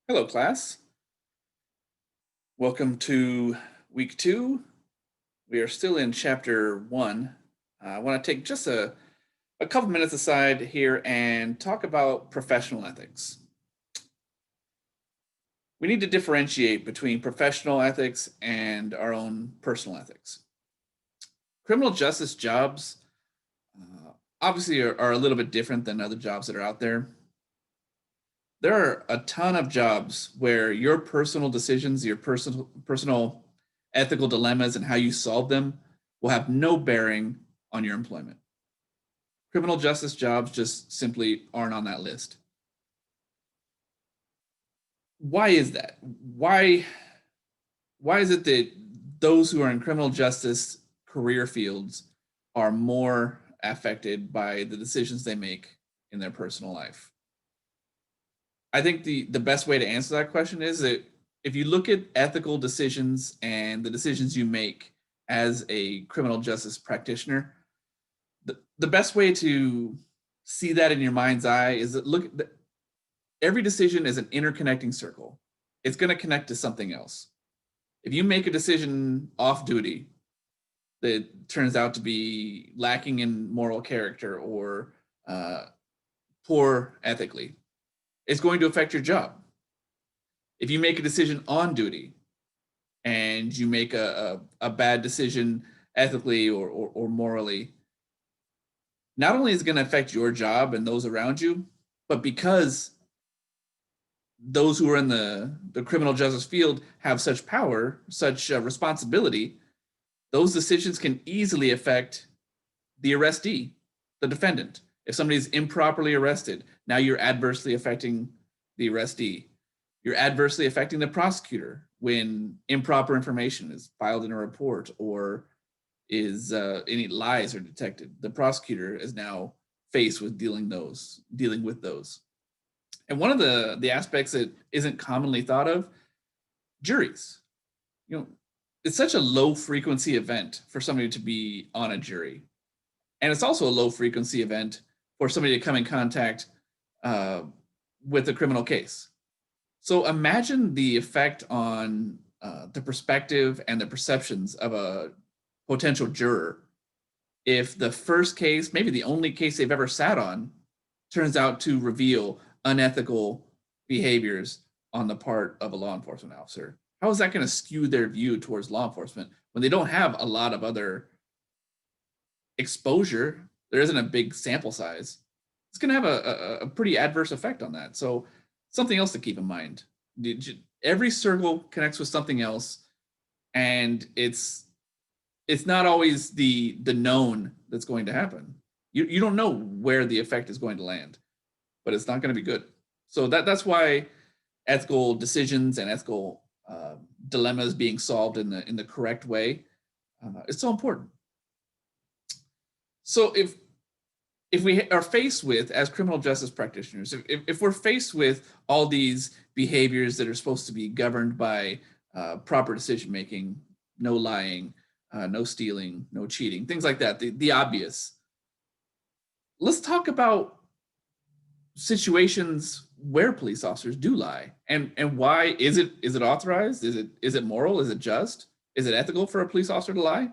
Hello, class. Welcome to week 2. We are still in chapter 1. I want to take just a couple minutes aside here and talk about professional ethics. We need to differentiate between professional ethics and our own personal ethics. Criminal justice jobs obviously are a little bit different than other jobs that are out there. There are a ton of jobs where your personal decisions, your personal ethical dilemmas and how you solve them will have no bearing on your employment. Criminal justice jobs just simply aren't on that list. Why is that? Why is it that those who are in criminal justice career fields are more affected by the decisions they make in their personal life? I think the best way to answer that question is that if you look at ethical decisions and the decisions you make as a criminal justice practitioner, the best way to see that in your mind's eye is that every decision is an interconnecting circle. It's going to connect to something else. If you make a decision off duty that turns out to be lacking in moral character or poor ethically, it's going to affect your job. If you make a decision on duty and you make a bad decision ethically or morally, not only is it going to affect your job and those around you, but because those who are in the criminal justice field have such power, such responsibility, those decisions can easily affect the arrestee, the defendant. If somebody's improperly arrested, now you're adversely affecting the arrestee. You're adversely affecting the prosecutor when improper information is filed in a report or is any lies are detected. The prosecutor is now faced with dealing with those. And one of the aspects that isn't commonly thought of, juries. It's such a low frequency event for somebody to be on a jury. And it's also a low frequency event for somebody to come in contact with a criminal case. So imagine the effect on the perspective and the perceptions of a potential juror if the first case, maybe the only case they've ever sat on, turns out to reveal unethical behaviors on the part of a law enforcement officer. How is that going to skew their view towards law enforcement when they don't have a lot of other exposure? There isn't a big sample size. It's going to have a pretty adverse effect on that. So something else to keep in mind. Every circle connects with something else, and it's not always the known that's going to happen. You don't know where the effect is going to land, but it's not going to be good. So that's why ethical decisions and ethical dilemmas being solved in the correct way is so important. So if we are faced with, as criminal justice practitioners, if we're faced with all these behaviors that are supposed to be governed by proper decision making, no lying, no stealing, no cheating, things like that, the obvious. Let's talk about situations where police officers do lie, and why is it authorized? Is it moral? Is it just? Is it ethical for a police officer to lie?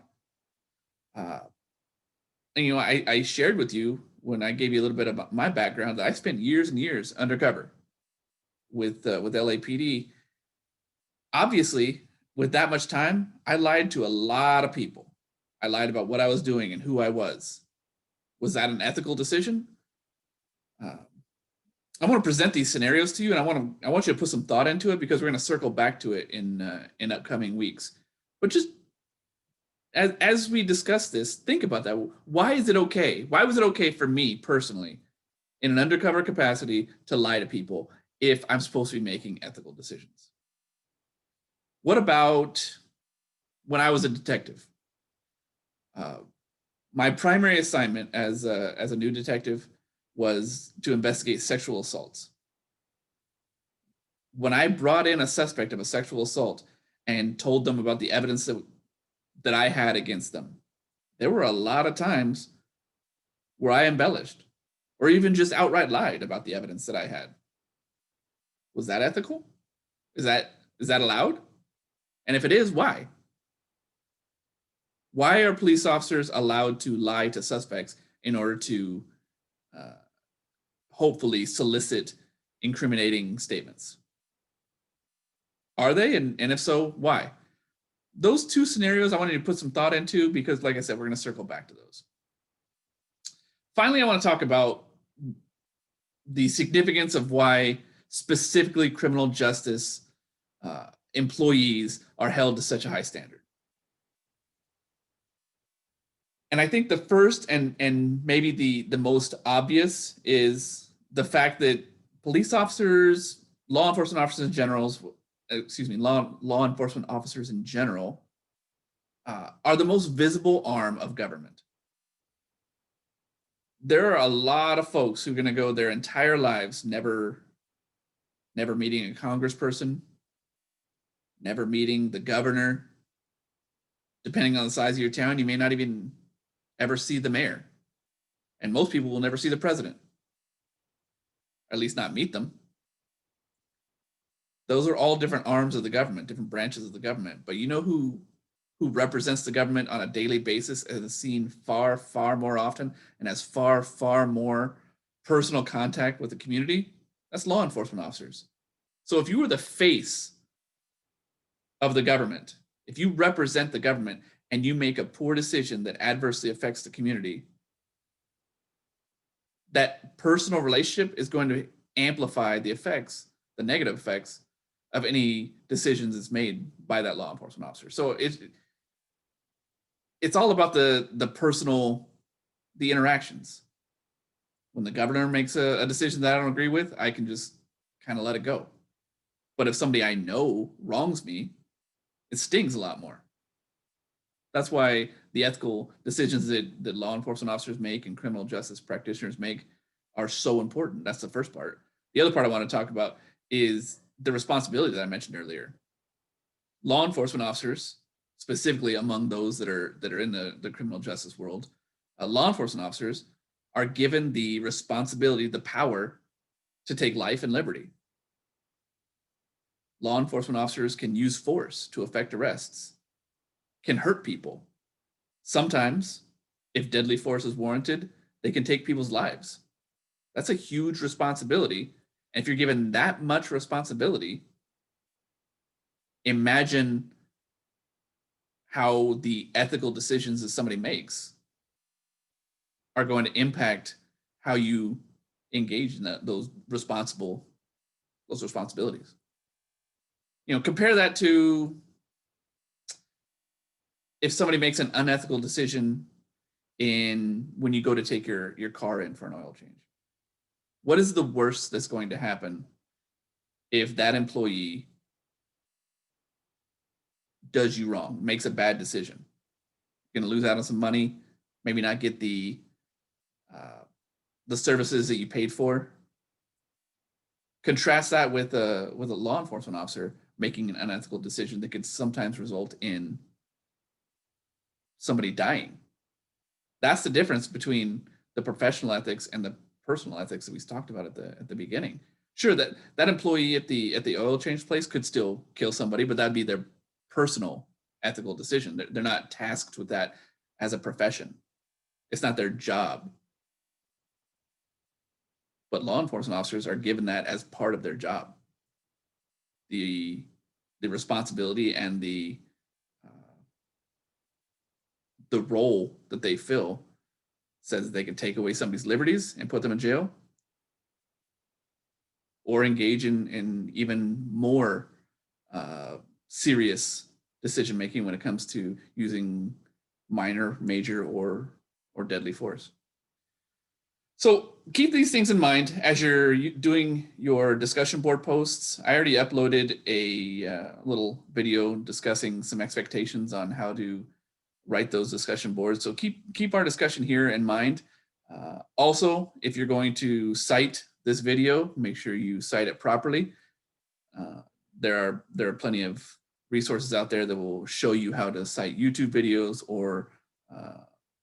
And I shared with you when I gave you a little bit about my background that I spent years and years undercover with LAPD. Obviously, with that much time, I lied to a lot of people. I lied about what I was doing and who I was. Was that an ethical decision? I want to present these scenarios to you, and I want you to put some thought into it because we're going to circle back to it in upcoming weeks. But just as we discuss this, think about that. Why is it okay? Why was it okay for me personally, in an undercover capacity, to lie to people if I'm supposed to be making ethical decisions? What about when I was a detective? My primary assignment as a new detective was to investigate sexual assaults. When I brought in a suspect of a sexual assault and told them about the evidence that I had against them, there were a lot of times where I embellished or even just outright lied about the evidence that I had. Was that ethical? Is that allowed? And if it is, why? Why are police officers allowed to lie to suspects in order to uh, hopefully solicit incriminating statements? Are they? And if so, why? Those two scenarios I wanted to put some thought into because, like I said, we're going to circle back to those. Finally, I want to talk about the significance of why specifically criminal justice employees are held to such a high standard. And I think the first and maybe the most obvious is the fact that police officers, law enforcement officers in general, law enforcement officers in general are the most visible arm of government. There are a lot of folks who are going to go their entire lives never meeting a congressperson, never meeting the governor. Depending on the size of your town, you may not even ever see the mayor. And most people will never see the president, or at least not meet them. Those are all different arms of the government, different branches of the government. But you know who represents the government on a daily basis and is seen far, far more often and has far, far more personal contact with the community? That's law enforcement officers. So if you were the face of the government, if you represent the government and you make a poor decision that adversely affects the community, that personal relationship is going to amplify the effects, the negative effects of any decisions that's made by that law enforcement officer. So it's all about the personal, the interactions. When the governor makes a decision that I don't agree with, I can just kind of let it go. But if somebody I know wrongs me, it stings a lot more. That's why the ethical decisions that law enforcement officers make and criminal justice practitioners make are so important. That's the first part. The other part I want to talk about is the responsibility that I mentioned earlier. Law enforcement officers, specifically among those that are in the criminal justice world, law enforcement officers are given the responsibility, the power to take life and liberty. Law enforcement officers can use force to effect arrests, can hurt people. Sometimes, if deadly force is warranted, they can take people's lives. That's a huge responsibility. And if you're given that much responsibility, imagine how the ethical decisions that somebody makes are going to impact how you engage in those responsibilities. Compare that to if somebody makes an unethical decision when you go to take your car in for an oil change. What is the worst that's going to happen if that employee does you wrong, makes a bad decision? You're going to lose out on some money, maybe not get the services that you paid for. Contrast that with a law enforcement officer making an unethical decision that could sometimes result in somebody dying. That's the difference between the professional ethics and the personal ethics that we talked about at the beginning. Sure, that employee at the oil change place could still kill somebody, but that'd be their personal ethical decision. They're not tasked with that as a profession. It's not their job. But law enforcement officers are given that as part of their job. The responsibility and the role that they fill says that they can take away somebody's liberties and put them in jail, or engage in even more serious decision making when it comes to using minor, major, or deadly force. So keep these things in mind as you're doing your discussion board posts. I already uploaded a little video discussing some expectations on how to write those discussion boards. So keep our discussion here in mind. Also, if you're going to cite this video, make sure you cite it properly. There are plenty of resources out there that will show you how to cite YouTube videos or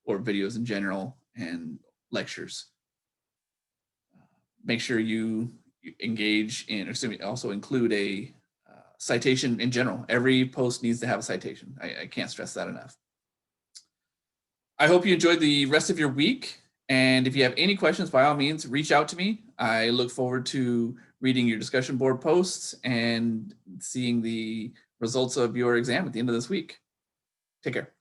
videos in general and lectures. Make sure you engage in, or also include a citation in general. Every post needs to have a citation. I can't stress that enough. I hope you enjoyed the rest of your week. And if you have any questions, by all means, reach out to me. I look forward to reading your discussion board posts and seeing the results of your exam at the end of this week. Take care.